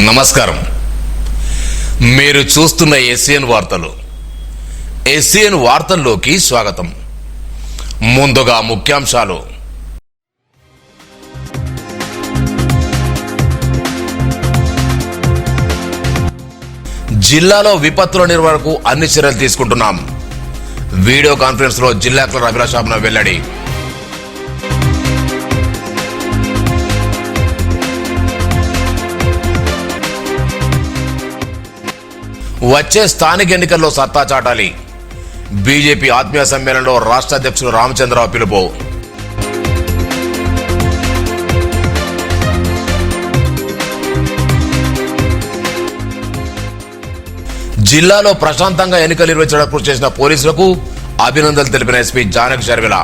నమస్కారం. మీరు చూస్తున్న ఎస్సీఎన్ వార్తలు. ఎస్సీఎన్ వార్తల్లోకి స్వాగతం. ముందుగా ముఖ్యాంశాలు. జిల్లాలో విపత్తుల నిర్వహణకు అన్ని చర్యలు తీసుకుంటున్నాం. వీడియో కాన్ఫరెన్స్ లో జిల్లా కలెక్టర్ అభిలాష్ వెల్లడి. వచ్చే స్థానిక ఎన్నికల్లో సత్తా చాటాలి. బీజేపీ ఆత్మీయ సమ్మేళనంలో రాష్ట్ర అధ్యక్షుడు రామచంద్రరావు పిలుపు. జిల్లాలో ప్రశాంతంగా ఎన్నికలు నిర్వహించడానికి కృషి చేసిన పోలీసులకు అభినందనలు తెలిపిన ఎస్పీ జానకి షర్మిల.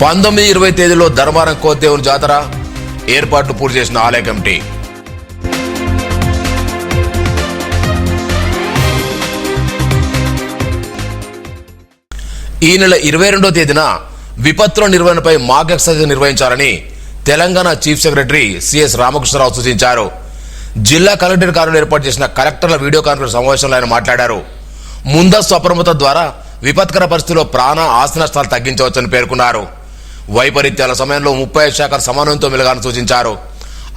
పంతొమ్మిది 20 తేదీలో ధర్మారం కోదేవుని జాతర ఏర్పాట్లు పూర్తి చేసిన ఆలయ కమిటీ. ఈ నెల 22వ తేదీన విపత్తుల నిర్వహణపై మాక్ ఎక్సర్సైజ్ నిర్వహించాలని Telangana chief secretary CS Ramakrishna Rao సూచించారు. జిల్లా కలెక్టర్ కార్యాలయంలో ఏర్పాటు చేసిన కలెక్టర్ల వీడియో కాన్ఫరెన్స్ సమావేశంలో ఆయన మాట్లాడారు. ముందస్తు అప్రమత్తత ద్వారా విపత్కర పరిస్థితుల్లో ప్రాణ ఆస్తి నష్టాలు తగ్గించవచ్చని పేర్కొన్నారు. వైపరీత్యాల సమయంలో 35 శాఖల సమన్వయంతో మెలగాలని సూచించారు.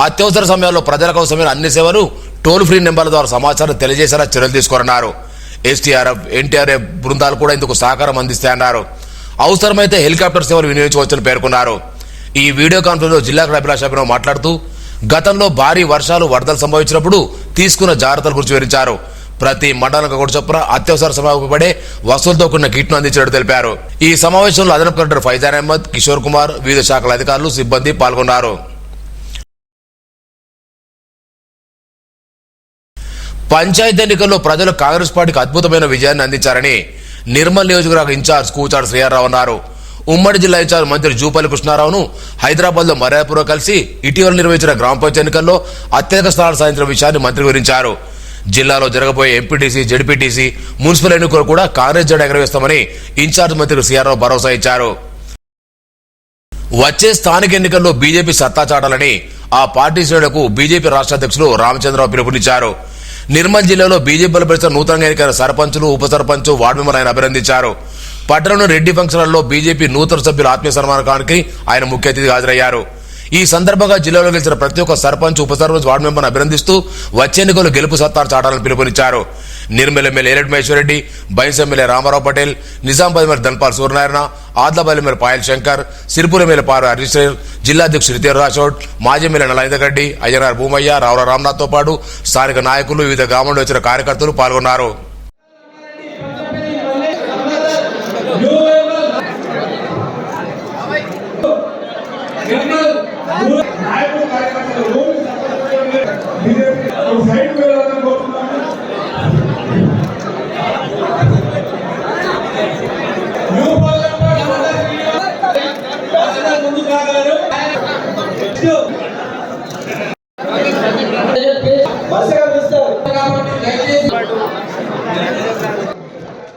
అత్యవసర సమయాల్లో ప్రజలకు అవసరమైన అన్ని సేవలు టోల్ ఫ్రీ నెంబర్ల ద్వారా సమాచారం తెలియజేసేలా చర్యలు తీసుకోరన్నారు. ఎస్టీఆర్ఎఫ్, ఎన్టీఆర్ఎఫ్ బృందాలు కూడా ఇందుకు సహకారం అందిస్తాయన్నారు. అవసరమైతే హెలికాప్టర్ సేవలు వినియోగించవచ్చని పేర్కొన్నారు. ఈ వీడియో కాన్ఫరెన్స్ లో జిల్లా కలెక్టర్ అభిలాష్ మాట్లాడుతూ గతంలో భారీ వర్షాలు వరదలు సంభవించినప్పుడు తీసుకున్న జాగ్రత్తల గురించి వివరించారు. ప్రతి మండలానికి ఒకటి చొప్పున అత్యవసర సమయానికి పడే వసూలుతో కూడిన కిట్ను అందించినట్టు తెలిపారు. ఈ సమావేశంలో అదనపు కలెక్టర్ ఫైజాన్ అహ్మద్, కిషోర్ కుమార్, వివిధ శాఖల అధికారులు, సిబ్బంది పాల్గొన్నారు. పంచాయతీ ఎన్నికల్లో ప్రజలు కాంగ్రెస్ పార్టీకి అద్భుతమైన విజయాన్ని అందించారని నిర్మల్ నియోజకవర్గ ఇన్ఛార్జ్ కూచాడు శ్రీహర్రావు అన్నారు. ఉమ్మడి జిల్లా ఇన్ఛార్జ్ మంత్రి జూపల్లి కృష్ణారావును హైదరాబాద్ లో మర్యాదపూర్వక కలిసి ఇటీవల నిర్వహించిన గ్రామ పంచాయతీ ఎన్నికల్లో అత్యధిక స్థానాలు సాధించిన విషయాన్ని మంత్రి వివరించారు. జిల్లాలో జరగబోయే ఎంపీటీసీ, జెడ్పీటీసీ, మున్సిపల్ ఎన్నికలు కూడా కాంగ్రెస్ జెండా ఎగరవేస్తామని ఇన్ఛార్జ్ మంత్రి శ్రీహర్రావు భరోసా ఇచ్చారు. వచ్చే స్థానిక ఎన్నికల్లో బీజేపీ సత్తా చాటాలని ఆ పార్టీ శ్రేణులకు బీజేపీ రాష్ట్ర అధ్యక్షులు రామచంద్రరావు పిలుపునిచ్చారు. నిర్మల్ జిల్లాలో బీజేపీ బలపరిచిన నూతనంగా ఎన్నికైన సర్పంచులు, ఉప సర్పంచ్, వార్డు మెంబర్ ఆయన అభినందించారు. పట్టణంలోని రెడ్డి ఫంక్షన్ హాల్లో బీజేపీ నూతన సభ్యుల ఆత్మీయ సన్మానానికి ఆయన ముఖ్య అతిథిగా హాజరయ్యారు. ఈ సందర్భంగా జిల్లాలో గెలిచిన ప్రతి ఒక్క సర్పంచ్, ఉప సర్పంచ్, వార్డు మెంబర్ను అభినందిస్తూ వచ్చే ఎన్నికల్లో గెలుపు సత్తా చాటాలని పిలుపునిచ్చారు. నిర్మల్ ఎమ్మెల్యే ఏరెడ్డి మహేశ్వరరెడ్డి, బైన్స్ MLA Rama Rao Patel, Nizamabad MLA Dhanpal Suryanarayana, Adilabad MLA Payal Shankar, Sirpur MLA పారు హరీశ్వర్, జిల్లా అధ్యక్షుడు రితేర్ రాఠోడ్, మాజీ ఎమ్మెల్యే నలైందగడ్డి, అయ్యనార్ భూమయ్య, రావుల రామ్నాథ్తో పాటు స్థానిక నాయకులు, వివిధ గ్రామాల్లో వచ్చిన కార్యకర్తలు పాల్గొన్నారు.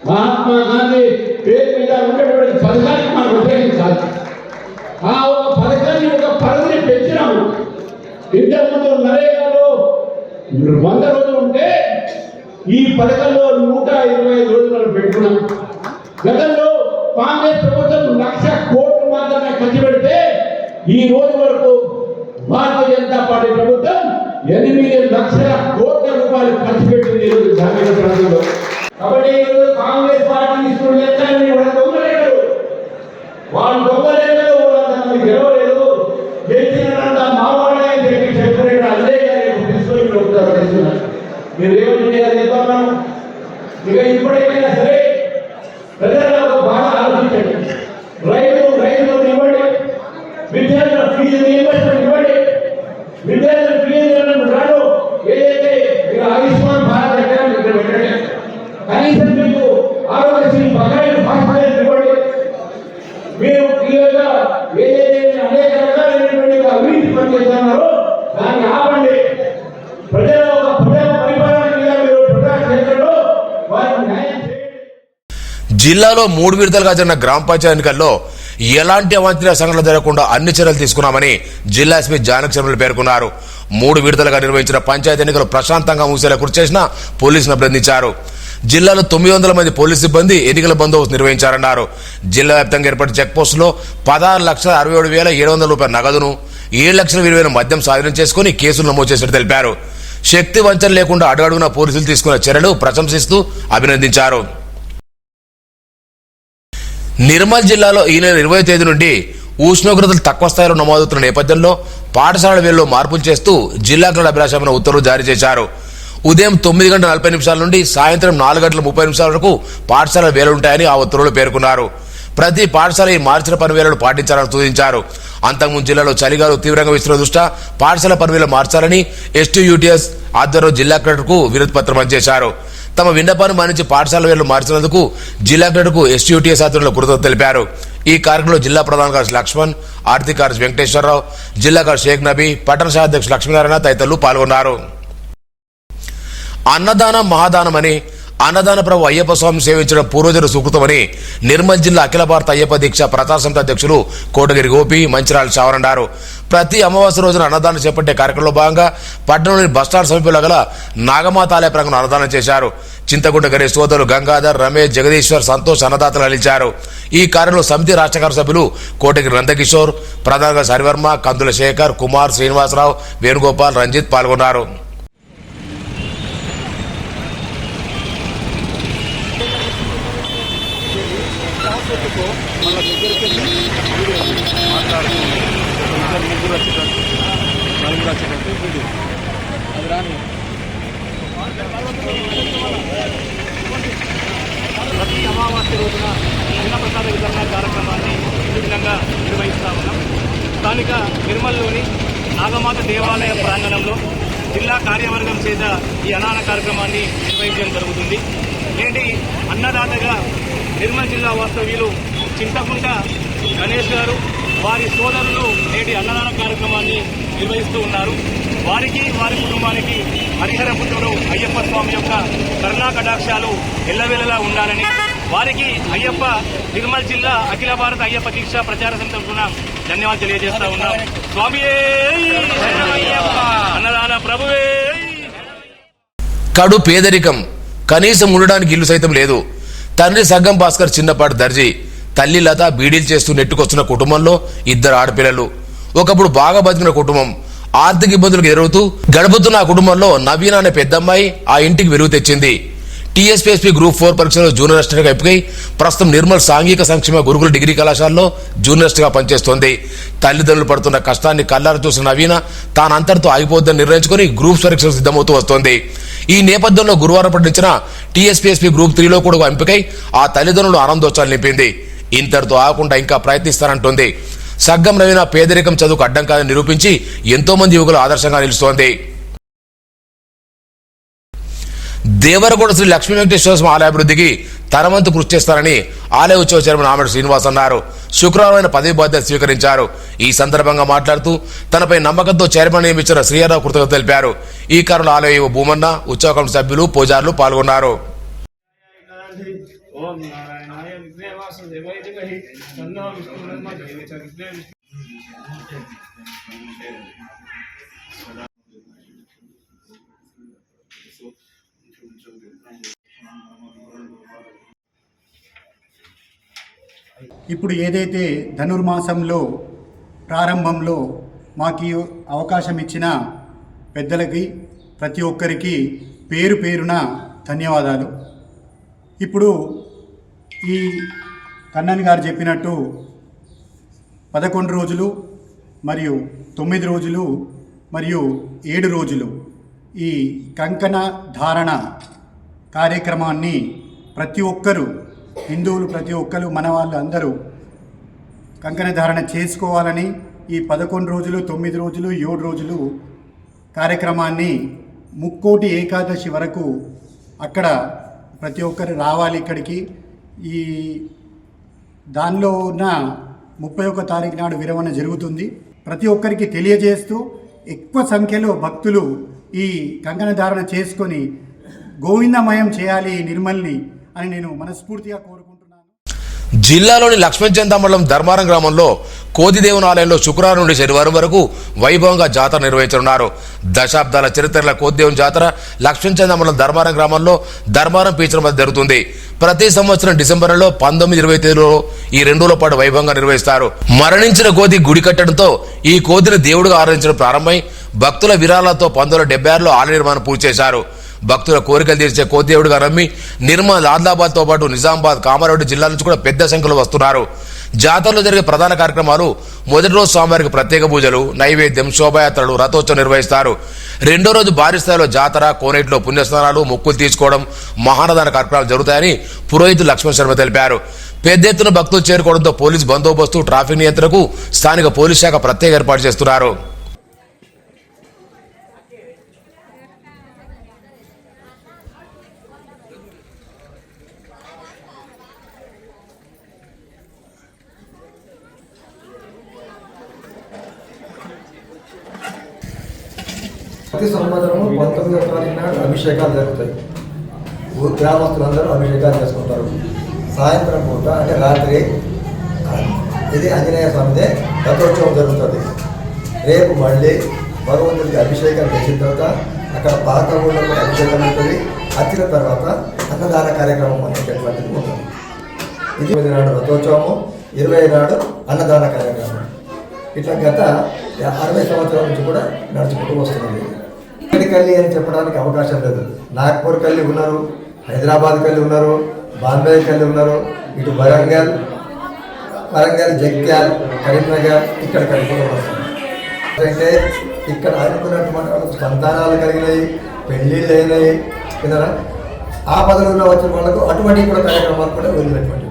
మహాత్మా గాంధీ పేరు మీద ఉన్నటువంటి పథకాన్ని మనం ఉపయోగించాలి. ఆ ఒక పథకాన్ని, ఒక పరిధిని పెంచినాము. ఇంతకుముందు నరేగాలో 100 రోజులు ఉంటే ఈ పథకంలో 125 రోజులను పెట్టుకున్నాం. గతంలో కాంగ్రెస్ ప్రభుత్వం 1,00,000 కోట్లు మాత్రమే ఖర్చు పెడితే ఈ రోజు వరకు భారతీయ జనతా పార్టీ ప్రభుత్వం 8 లక్షల కోట్ల రూపాయలు ఖర్చు పెట్టింది గ్రామీణ ప్రాంతంలో. కాబట్టి ఈరోజు కాంగ్రెస్ పార్టీ ఇస్తున్న లెక్కలన్నీ వాళ్ళ దొంగలేరు, వాళ్ళు దొంగలేరు, వాళ్ళంతా గెలవలేదు, గెలిచినంత మావాడే అని చెప్పి చెప్పలేదు. అదే తీసుకొని మీరు ఏమని చెప్తున్నాను. ఇక ఇప్పుడైనా సరే ప్రజలకు బాగా ఆలోచించండి. రైతులు ఇవ్వండి, విద్యార్థుల ఫీజు రీయింబర్స్మెంట్ ఇవ్వండి. విద్యార్థుల ఫీజు రాను ఏదైతే ఆయుష్మాన్ భారత్ ఎక్కడ పెట్టండి. కనీసం మీకు ఆరోగ్యశ్రీ బకాయిలు హాస్పిటల్ ఇవ్వండి. మీరు క్లియర్గా ఏదైతే అనేక రకాలైనటువంటి అవినీతి పనిచేస్తున్నారో దాన్ని ఆపండి. ప్రజల పరిపాలన మీద మీరు ప్రజా క్షేత్రంలో వారికి న్యాయం చేయండి. జిల్లాలో 3 విడతలుగా జరిగిన గ్రామ పంచాయతీ ఎన్నికల్లో ఎలాంటి అవాంఛనీయ సంఘటనలు జరగకుండా అన్ని చర్యలు తీసుకున్నామని జిల్లా ఎస్పీ జానక్ శర్మలు పేర్కొన్నారు. 3 విడతలుగా నిర్వహించిన పంచాయతీ ఎన్నికలు ప్రశాంతంగా ముగిసేలా కృషి చేసిన పోలీసులను అభినందించారు. జిల్లాలో 900 మంది పోలీసు సిబ్బంది ఎన్నికల బందోబస్తు నిర్వహించారన్నారు. జిల్లా వ్యాప్తంగా ఏర్పడిన చెక్ పోస్టులో 16,67,700 రూపాయల నగదును 7,20,000 మద్యం స్వాధీనం చేసుకుని కేసులు నమోదు చేసినట్టు తెలిపారు. శక్తి వంచన లేకుండా అడుగడుగున పోలీసులు తీసుకున్న చర్యలు ప్రశంసిస్తూ అభినందించారు. నిర్మల్ జిల్లాలో ఈ నెల 20వ తేదీ నుండి ఉష్ణోగ్రతలు తక్కువ స్థాయిలో నమోదవుతున్న నేపథ్యంలో పాఠశాలల వేళల్లో మార్పులు చేస్తూ జిల్లా కలెక్టర్ అభిలాషమైన ఉత్తర్వులు జారీ చేశారు. ఉదయం 9:40 నుండి సాయంత్రం 4:30 వరకు పాఠశాల వేలుంటాయని ఆ ఉత్తర్వులు పేర్కొన్నారు. ప్రతి పాఠశాల ఈ మార్చిన పనివేలను పాటించాలని సూచించారు. అంతకుముందు జిల్లాలో చలిగాలు తీవ్రంగా విస్తున్న దృష్ట్యా పాఠశాల పనివేలు మార్చాలని ఎస్టీయూటీఎస్ ఆధ్వర్యంలో జిల్లా కలెక్టర్కు వినతి పత్రం అందజేశారు. తమ విన్నపాన్ని మానించి పాఠశాల వేలు మార్చినందుకు జిల్లా కలెక్టర్కు ఎస్టీయూటీఎస్ ఆధ్వర్యంలో కృతజ్ఞతలు తెలిపారు. ఈ కార్యక్రమంలో జిల్లా ప్రధాన కార్యదర్శి లక్ష్మణ్, ఆర్థిక కార్యదర్శి వెంకటేశ్వరరావు, జిల్లా కార్యదర్శి షేక్ నబీ, పట్టణ శాఖ అధ్యక్షులు లక్ష్మీనారాయణ తదితరులు పాల్గొన్నారు. అన్నదానం మహాదానమని అన్నదాన ప్రభు అయ్యప్ప స్వామి సేవించడం పూర్వజుల సుకృతమని నిర్మల్ జిల్లా అఖిల భారత అయ్యప్ప దీక్ష ప్రచార సమితి అధ్యక్షులు కోటగిరి గోపి, మంచిరాల చావర్ అన్నారు. ప్రతి అమావాస్య రోజున అన్నదానం చేపట్టే కార్యక్రమంలో భాగంగా పట్టణంలోని బస్టాండ్ సమీపంలో గల నాగమాత ఆలయ ప్రాంగణంలో అన్నదానం చేశారు. చింతకుంట గణేష్ సోదరులు గంగాధర్, రమేష్, జగదీశ్వర్, సంతోష్ అన్నదాతలు అందించారు. ఈ కార్యంలో సమితి రాష్ట్ర కార్య సభ్యులు కోటగిరి నందకిషోర్, ప్రధాన కార్యదర్శి హరివర్మ, కందుల శేఖర్, కుమార్, శ్రీనివాసరావు, వేణుగోపాల్, రంజిత్ పాల్గొన్నారు. ప్రతి అమావాస్య రోజున అన్నప్రసాద వితరణ కార్యక్రమాన్ని విధంగా నిర్వహిస్తా ఉన్నాం. స్థానిక నిర్మల్లోని నాగమాత దేవాలయ ప్రాంగణంలో జిల్లా కార్యవర్గం చేత ఈ అన్నదాన కార్యక్రమాన్ని నిర్వహించడం జరుగుతుంది. నేటి అన్నదాతగా నిర్మల్ జిల్లా వాస్తవ్యులు చింతకుంట గణేష్ గారు, వారి సోదరులు నేటి అన్నదాన కార్యక్రమాన్ని నిర్వహిస్తూ ఉన్నారు. వారికి, వారి కుటుంబానికి హరిహరపుత్రుడు అయ్యప్ప స్వామి యొక్క కరుణా కటాక్షాలు ఎల్లవేళలా ఉండాలని, వారికి అయ్యప్ప నిర్మల్ జిల్లా అఖిల భారత అయ్యప్ప దీక్ష ప్రచార సమితి తరఫున ధన్యవాదాలు తెలియజేస్తా ఉన్నాం. స్వామియే శరణమయ్యప్ప, అన్నదాన ప్రభువే. కడు పేదరికం, కనీసం ఉండడానికి ఇల్లు సైతం లేదు. తండ్రి సగ్గం భాస్కర్ చిన్నపాటి దర్జీ, తల్లి లత బీడీలు చేస్తూ నెట్టుకొస్తున్న కుటుంబంలో 2 ఆడపిల్లలు. ఒకప్పుడు బాగా బతికిన కుటుంబం ఆర్థిక ఇబ్బందులకు ఎదురవుతూ గడుపుతున్న ఆ కుటుంబంలో నవీన అనే పెద్దమ్మాయి ఆ ఇంటికి వెలుగు తెచ్చింది. టీఎస్పీఎస్పీ గ్రూప్ 4 పరీక్షలో జూనియర్ అసిస్టెంట్గా ఎంపికై ప్రస్తుతం నిర్మల్ సాంఘిక సంక్షేమ గురుకుల డిగ్రీ కళాశాలలో జూనియర్ అసిస్టెంట్గా పనిచేస్తోంది. తల్లిదండ్రులు పడుతున్న కష్టాన్ని కళ్ళారా చూసిన నవీన తానంతటితో ఆగిపోద్దని నిర్ణయించుకుని గ్రూప్స్ పరీక్షలకు సిద్ధమవుతూ వస్తోంది. ఈ నేపథ్యంలో గురువారం ప్రకటించిన టీఎస్పీఎస్పీ గ్రూప్ 3లో కూడా ఎంపికై ఆ తల్లిదండ్రులు ఆనందోత్సాలు నింపింది. ఇంతటితో ఆగకుండా ఇంకా ప్రయత్నిస్తానంటోంది. సగ్గం నవీన పేదరికం చదువుకు అడ్డం కాదని నిరూపించి ఎంతో మంది యువకులు ఆదర్శంగా నిలుస్తోంది. దేవరకొండ శ్రీ లక్ష్మీ వెంకటేశ్వర స్వామి ఆలయ అభివృద్ధికి తన వంతు కృషి చేస్తారని ఆలయ ఉత్సవ చైర్మన్ ఆమెడు శ్రీనివాస్ అన్నారు. శుక్రవారం ఆయన పదవి బాధ్యత స్వీకరించారు. ఈ సందర్భంగా మాట్లాడుతూ తనపై నమ్మకంతో చైర్మన్ నియమించిన శ్రీహరావు కృతజ్ఞతలు తెలిపారు. ఈ కారణంలో ఆలయ భూమన్న, ఉత్సవ కమిటీ సభ్యులు, పూజారులు పాల్గొన్నారు. ఓం నారాయణాయ విద్మే వాసుదేవాయ ధీమహి తన్నో విష్ణుర్మోదేతి విద్మే. ఇప్పుడు ఏదైతే ధనుర్మాసంలో ప్రారంభంలో మాకు అవకాశం ఇచ్చిన పెద్దలకి ప్రతి ఒక్కరికి పేరు పేరున ధన్యవాదాలు. ఇప్పుడు ఈ కన్నన్ గారు చెప్పినట్టు 11 రోజులు మరియు 9 రోజులు మరియు 7 రోజులు ఈ కంకణ ధారణ కార్యక్రమాన్ని ప్రతి ఒక్కరూ, హిందువులు ప్రతి ఒక్కరు, మన వాళ్ళు అందరూ కంకణ ధారణ చేసుకోవాలని ఈ 11 రోజులు, 9 రోజులు, 7 రోజులు కార్యక్రమాన్ని ముక్కోటి ఏకాదశి వరకు అక్కడ ప్రతి ఒక్కరు రావాలి ఇక్కడికి. ఈ దానిలో ఉన్న 31 తారీఖు నాడు విరమణ జరుగుతుంది. ప్రతి ఒక్కరికి తెలియజేస్తూ ఎక్కువ సంఖ్యలో భక్తులు ఈ కంకణ ధారణ చేసుకొని గోవిందమయం చేయాలి నిర్మల్ని అని నేను మనస్ఫూర్తిగా కోరుకుంటున్నాను. జిల్లాలోని లక్ష్మణచంద మండలం ధర్మారం గ్రామంలో కోదిదేవుని ఆలయంలో శుక్రవారం నుండి శనివారం వరకు వైభవంగా జాతర నిర్వహించనున్నారు. దశాబ్దాల చరిత్రల కోదిదేవుని జాతర లక్ష్మణచంద మండలం ధర్మారం గ్రామంలో ధర్మారం పీచల మధ్య జరుగుతుంది. ప్రతి సంవత్సరం డిసెంబర్లో 19-20 తేదీలో ఈ 2 రోజుల పాటు వైభవంగా నిర్వహిస్తారు. మరణించిన కోతి గుడి కట్టడంతో ఈ కోతిని దేవుడిగా ఆరాధించడం ప్రారంభమై భక్తుల విరాళాలతో 1976లో ఆలయ నిర్మాణం పూర్తి చేశారు. భక్తుల కోరికలు తీర్చే కోతిదేవుడిగా నమ్మి నిర్మల్, ఆదిలాబాద్ తో పాటు నిజామాబాద్, కామారెడ్డి జిల్లాల నుంచి కూడా పెద్ద సంఖ్యలో వస్తున్నారు. జాతరలో జరిగే ప్రధాన కార్యక్రమాలు మొదటి రోజు స్వామివారికి ప్రత్యేక పూజలు, నైవేద్యం, శోభాయాత్రలు, రథోత్సవం నిర్వహిస్తారు. రెండో రోజు భారీ స్థాయిలో జాతర, కోనేటిలో పుణ్యస్నానాలు, మొక్కులు తీసుకోవడం, మహానదాన కార్యక్రమాలు జరుగుతాయని పురోహితులు లక్ష్మణ్ శర్మ తెలిపారు. పెద్ద ఎత్తున భక్తులు చేరుకోవడంతో పోలీసు బందోబస్తు, ట్రాఫిక్ నియంత్రణకు స్థానిక పోలీస్ శాఖ ప్రత్యేక ఏర్పాటు చేస్తున్నారు. ప్రతి సంవత్సరము 19వ తారీఖు నాడు అభిషేకాలు జరుగుతాయి. గ్రామస్తులందరూ అభిషేకాలు చేసుకుంటారు. సాయంత్రం పూట అంటే రాత్రి ఇది ఆంజనేయ స్వామిదే రథోత్సవం జరుగుతుంది. రేపు మళ్ళీ భగవంతుడికి అభిషేకం చేసిన తర్వాత అక్కడ పాతగూడలో కూడా అభిషేకం ఉంటుంది. వచ్చిన తర్వాత అన్నదాన కార్యక్రమం అనేటటువంటిది ఉంటుంది. ఇది 20 నాడు రథోత్సవము, 20 నాడు అన్నదాన కార్యక్రమం. ఇట్లా గత 60 సంవత్సరాల నుంచి కూడా నడుచుకుంటూ వస్తున్నది. ఇక్కడి కల్లి అని చెప్పడానికి అవకాశం లేదు. నాగ్పూర్ కల్లి ఉన్నారు, హైదరాబాద్ కల్లి ఉన్నారు, బాంబే కల్లి ఉన్నారు, ఇటు వరంగల్, జగిత్యాల, కరీంనగర్ ఇక్కడ కలిగి కూడా వస్తుంది. అంటే ఇక్కడ అనుకున్నటువంటి వాళ్ళకు సంతానాలు కలిగినాయి, పెళ్ళిళ్ళు అయినాయి కదా. ఆ పదవుల్లో వచ్చిన వాళ్ళకు అటువంటి కూడా కార్యక్రమాలు కూడా వెళ్ళినటువంటి.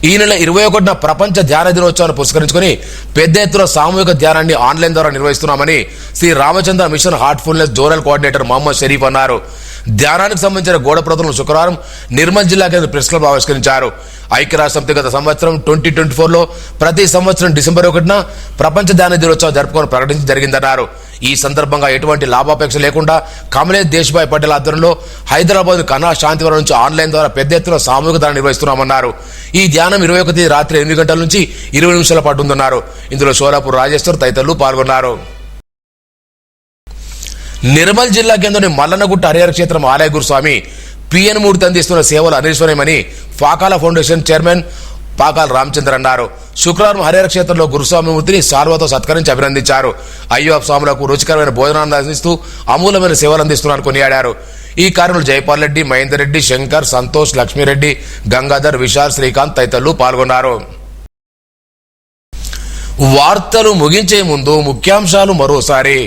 ఈ నెల 21న ప్రపంచ ధ్యాన దినోత్సవాన్ని పురస్కరించుకుని పెద్ద ఎత్తున సామూహిక ధ్యానాన్ని ఆన్లైన్ ద్వారా నిర్వహిస్తున్నామని Shri Ramachandra mission Heartfulness zonal coordinator Mohammed Sharif అన్నారు. ధ్యానానికి సంబంధించిన గోడ ప్రతులను శుక్రవారం నిర్మల్ జిల్లా కేంద్ర ప్రెస్ క్లబ్ ఆవిష్కరించారు. ఐక్యరాష్ట్రసమితి గత సంవత్సరం 2024లో ప్రతి సంవత్సరం డిసెంబర్ 1న ప్రపంచ ధ్యాన దినోత్సవం జరుపుకొని ప్రకటించి జరిగిందన్నారు. ఈ సందర్భంగా ఎటువంటి లాభాపేక్ష లేకుండా కమలేష్ దేశ్భాయ్ పటేల్ ఆధ్వర్యంలో హైదరాబాద్ కన్నా శాంతివరం నుంచి ఆన్లైన్ ద్వారా పెద్ద ఎత్తున సామూహిక ధ్యానం నిర్వహిస్తున్నామన్నారు. ఈ ధ్యానం 21 తేదీ రాత్రి 8 గంటల నుంచి 20 నిమిషాల పాటు ఉందన్నారు. ఇందులో షోలాపూర్ రాజేశ్వర్ తదితరులు పాల్గొన్నారు. నిర్మల్ జిల్లా కేంద్రంలోని మల్లన్నగుట్ట హరిహర క్షేత్రం ఆలయ గురుస్వామి పిఎన్ మూర్తి అందిస్తున్న సేవలు అనిర్వచనీయమని ఫాకాల ఫౌండేషన్ చైర్మన్ పాకాల రామచంద్ర అన్నారు. శుక్రవారం హరిహర క్షేత్రంలో గురుస్వామి మూర్తిని సాల్వాతో సత్కరించి అభినందించారు. అయ్యప్ప స్వాములకు రుచికరమైన భోజనాన్ని అందిస్తూ అమూలమైన సేవలు అందిస్తున్నారని కొనియాడారు. ఈ కార్యక్రమంలో జైపాల్ రెడ్డి, మహేందర్ రెడ్డి, శంకర్, సంతోష్, లక్ష్మీరెడ్డి, గంగాధర్, విశాల్, శ్రీకాంత్ తదితరులు పాల్గొన్నారు. వార్తలు ముగించే ముందు ముఖ్యాంశాలు మరోసారి.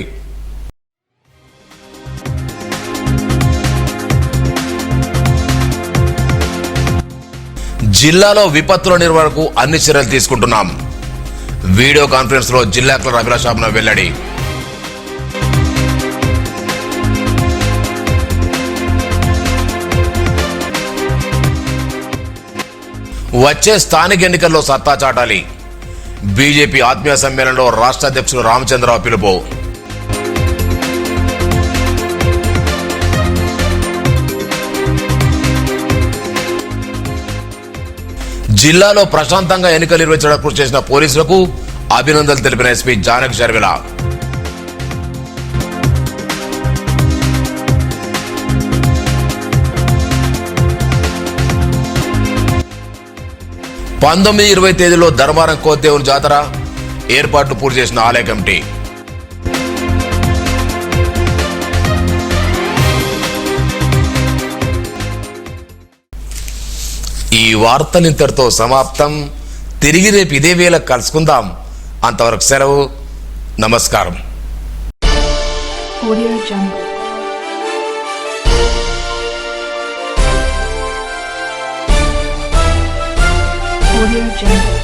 జిల్లాలో విపత్తుల నిర్వహణకు అన్ని చర్యలు తీసుకుంటున్నాం. వీడియో కాన్ఫరెన్స్ లో జిల్లా కలెక్టర్ అభిలాష్ అభినవ్ వెల్లడి. వచ్చే స్థానిక ఎన్నికల్లో సత్తా చాటాలి. బీజేపీ ఆత్మీయ సమ్మేళనంలో రాష్ట్ర అధ్యక్షుడు రామచంద్రరావు పిలుపు. జిల్లాలో ప్రశాంతంగా ఎన్నికలు నిర్వహించడానికి కృషి చేసిన పోలీసులకు అభినందనలు తెలిపిన ఎస్పీ జానకి షర్మిల. పంతొమ్మిది 20 తేదీలో ధర్మారం కోదేవుని జాతర ఏర్పాట్లు పూర్తి చేసిన ఆలయ కమిటీ. ఈ వార్తలు ఇంతటితో సమాప్తం. తిరిగి రేపు ఇదే వేళ కలుసుకుందాం. అంతవరకు సెలవు. నమస్కారం. Audio Jungle. Audio Jungle.